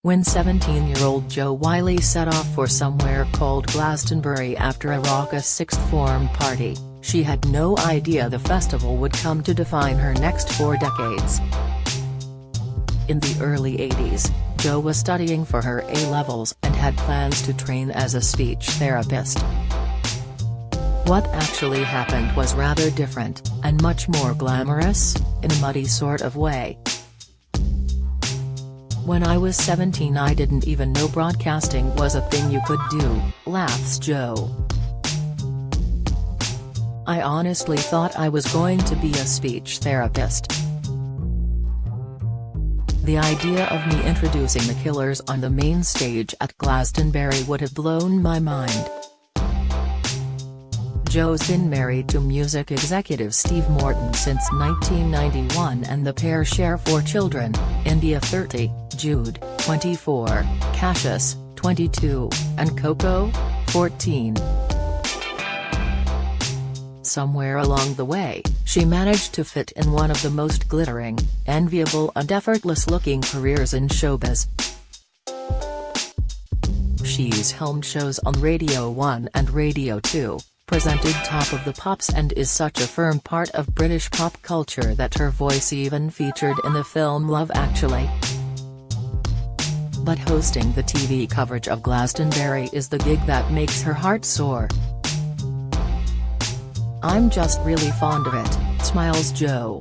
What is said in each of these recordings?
When 17-year-old Jo Whiley set off for somewhere called Glastonbury after a raucous sixth form party, she had no idea the festival would come to define her next 4 decades. In the early 80s, Jo was studying for her A-levels and had plans to train as a speech therapist. What actually happened was rather different, and much more glamorous, in a muddy sort of way. "When I was 17 I didn't even know broadcasting was a thing you could do," laughs Jo. "I honestly thought I was going to be a speech therapist. The idea of me introducing the Killers on the main stage at Glastonbury would have blown my mind." Jo's been married to music executive Steve Morton since 1991 and the pair share 4 children, India 30, Jude, 24, Cassius, 22, and Coco, 14. Somewhere along the way, she managed to fit in one of the most glittering, enviable and effortless-looking careers in showbiz. She's helmed shows on Radio 1 and Radio 2, presented Top of the Pops and is such a firm part of British pop culture that her voice even featured in the film Love Actually. But hosting the TV coverage of Glastonbury is the gig that makes her heart soar. "I'm just really fond of it," smiles Jo.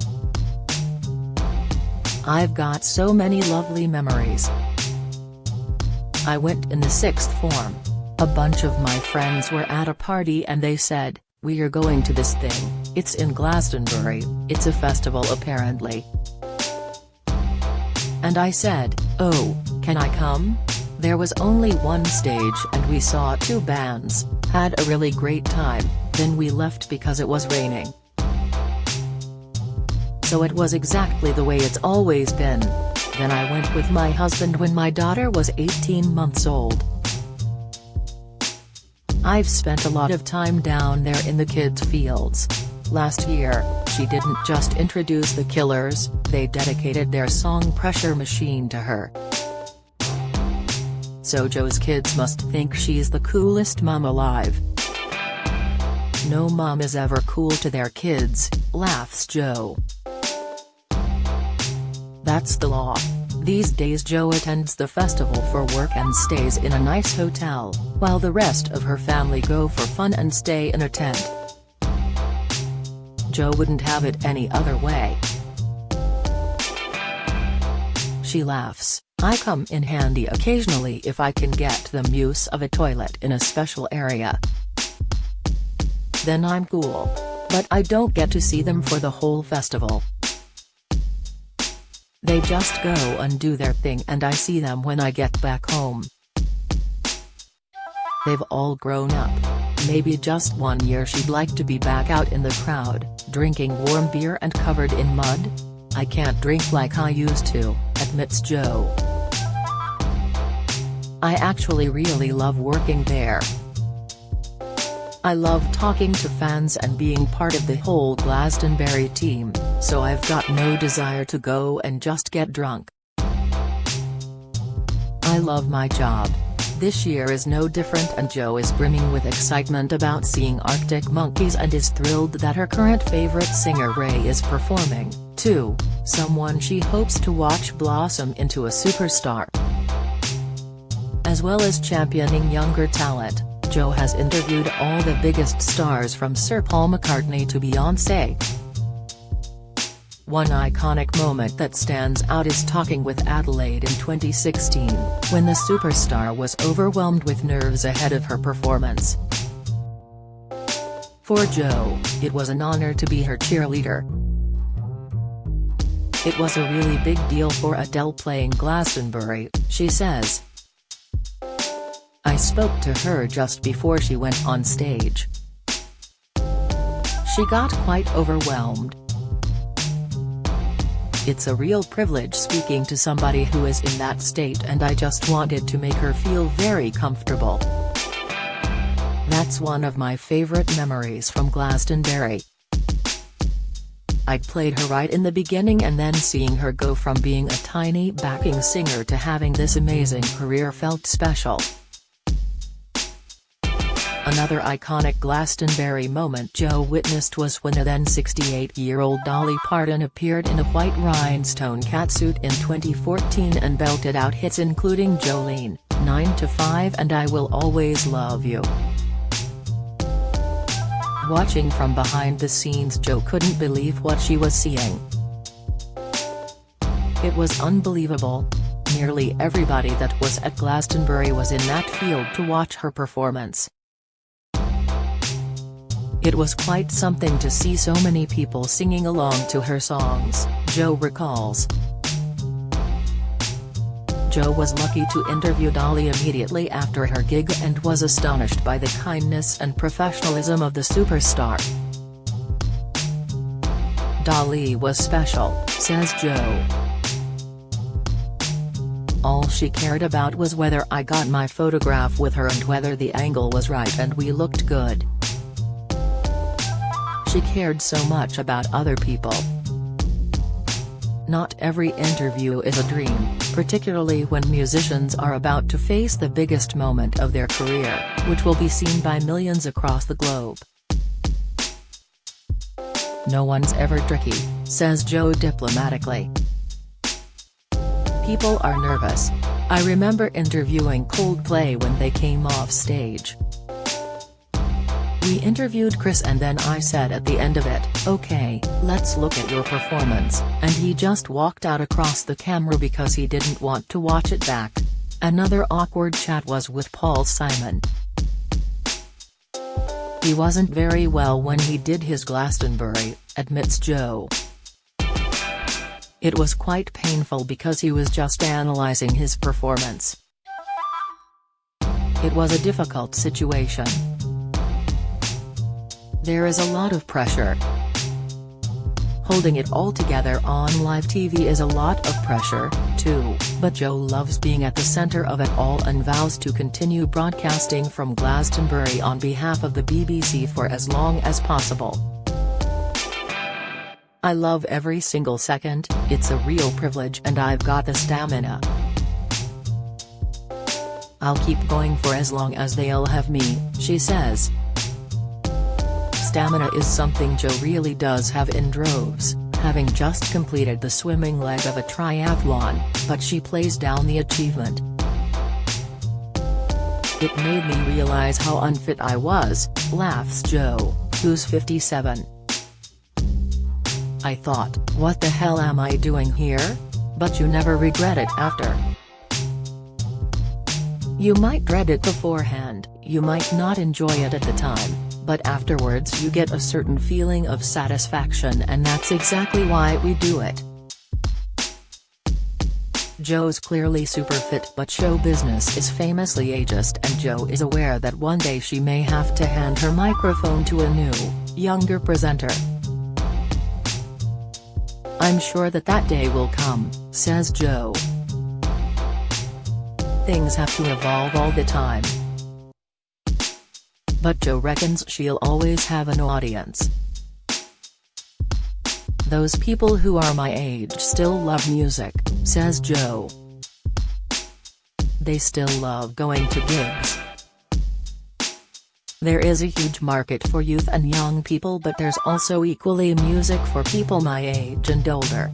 "I've got so many lovely memories. I went in the 6th form. A bunch of my friends were at a party and they said, 'We're going to this thing, it's in Glastonbury, it's a festival apparently.' And I said, 'Oh, can I come?' There was only one stage and we saw 2 bands, had a really great time, then we left because it was raining. So it was exactly the way it's always been. Then I went with my husband when my daughter was 18 months old. I've spent a lot of time down there in the kids' fields. Last year, she didn't just introduce the Killers, they dedicated their song Pressure Machine to her. So Jo's kids must think she's the coolest mum alive." "No mum is ever cool to their kids," laughs Jo. "That's the law. These days Jo attends the festival for work and stays in a nice hotel, while the rest of her family go for fun and stay in a tent. Jo wouldn't have it any other way." She laughs, "I come in handy occasionally if I can get them use of a toilet in a special area. Then I'm cool. But I don't get to see them for the whole festival. They just go and do their thing and I see them when I get back home. They've all grown up. Maybe just one year she'd like to be back out in the crowd, drinking warm beer and covered in mud. I can't drink like I used to," admits Jo. "I actually really love working there. I love talking to fans and being part of the whole Glastonbury team, so I've got no desire to go and just get drunk. I love my job." This year is no different and Jo is brimming with excitement about seeing Arctic Monkeys and is thrilled that her current favorite singer Ray is performing, too, someone she hopes to watch blossom into a superstar. As well as championing younger talent, Jo has interviewed all the biggest stars from Sir Paul McCartney to Beyoncé. One iconic moment that stands out is talking with Adelaide in 2016, when the superstar was overwhelmed with nerves ahead of her performance. For Jo, it was an honor to be her cheerleader. "It was a really big deal for Adele playing Glastonbury," she says. "I spoke to her just before she went on stage. She got quite overwhelmed. It's a real privilege speaking to somebody who is in that state and I just wanted to make her feel very comfortable. That's one of my favorite memories from Glastonbury." I played her right in the beginning, and then seeing her go from being a tiny backing singer to having this amazing career felt special. Another iconic Glastonbury moment Jo witnessed was when the then 68-year-old Dolly Parton appeared in a white rhinestone catsuit in 2014 and belted out hits including Jolene, 9 to 5 and I Will Always Love You. Watching from behind the scenes, Jo couldn't believe what she was seeing. It was unbelievable. Nearly everybody that was at Glastonbury was in that field to watch her performance. It was quite something to see so many people singing along to her songs, Jo recalls. Jo was lucky to interview Dolly immediately after her gig and was astonished by the kindness and professionalism of the superstar. Dolly was special, says Jo. All she cared about was whether I got my photograph with her and whether the angle was right and we looked good. She cared so much about other people. Not every interview is a dream, particularly when musicians are about to face the biggest moment of their career, which will be seen by millions across the globe. No one's ever tricky, says Jo diplomatically. People are nervous. I remember interviewing Coldplay when they came off stage. We interviewed Chris and then I said at the end of it, "Okay, let's look at your performance," and he just walked out across the camera because he didn't want to watch it back. Another awkward chat was with Paul Simon. He wasn't very well when he did his Glastonbury, admits Jo. It was quite painful because he was just analyzing his performance. It was a difficult situation. There is a lot of pressure. Holding it all together on live TV is a lot of pressure, too, but Jo loves being at the center of it all and vows to continue broadcasting from Glastonbury on behalf of the BBC for as long as possible. I love every single second, it's a real privilege and I've got the stamina. I'll keep going for as long as they'll have me, she says. Stamina is something Jo really does have in droves, having just completed the swimming leg of a triathlon, but she plays down the achievement. It made me realize how unfit I was, laughs Jo, who's 57. I thought, what the hell am I doing here? But you never regret it after. You might dread it beforehand, you might not enjoy it at the time, but afterwards you get a certain feeling of satisfaction, and that's exactly why we do it. Jo's clearly super fit, but show business is famously ageist, and Jo is aware that one day she may have to hand her microphone to a new, younger presenter. I'm sure that day will come, says Jo. Things have to evolve all the time. But Jo reckons she'll always have an audience. Those people who are my age still love music, says Jo. They still love going to gigs. There is a huge market for youth and young people, but there's also equally music for people my age and older.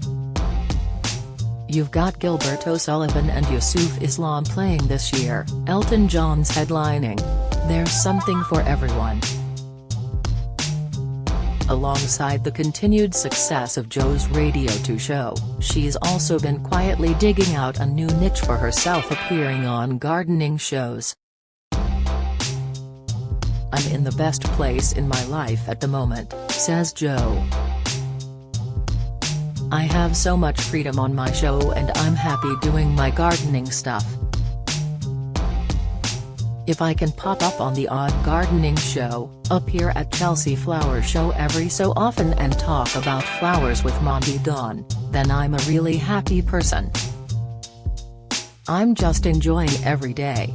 You've got Gilbert O'Sullivan and Yusuf Islam playing this year, Elton John's headlining. There's something for everyone. Alongside the continued success of Jo's Radio 2 show, she's also been quietly digging out a new niche for herself, appearing on gardening shows. I'm in the best place in my life at the moment, says Jo. I have so much freedom on my show and I'm happy doing my gardening stuff. If I can pop up on the odd gardening show, appear at Chelsea Flower Show every so often and talk about flowers with Monty Dawn, then I'm a really happy person. I'm just enjoying every day.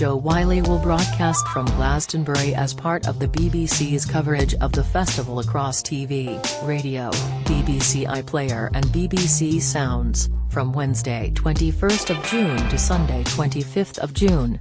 Jo Whiley will broadcast from Glastonbury as part of the BBC's coverage of the festival across TV, radio, BBC iPlayer and BBC Sounds, from Wednesday 21 June to Sunday 25 June.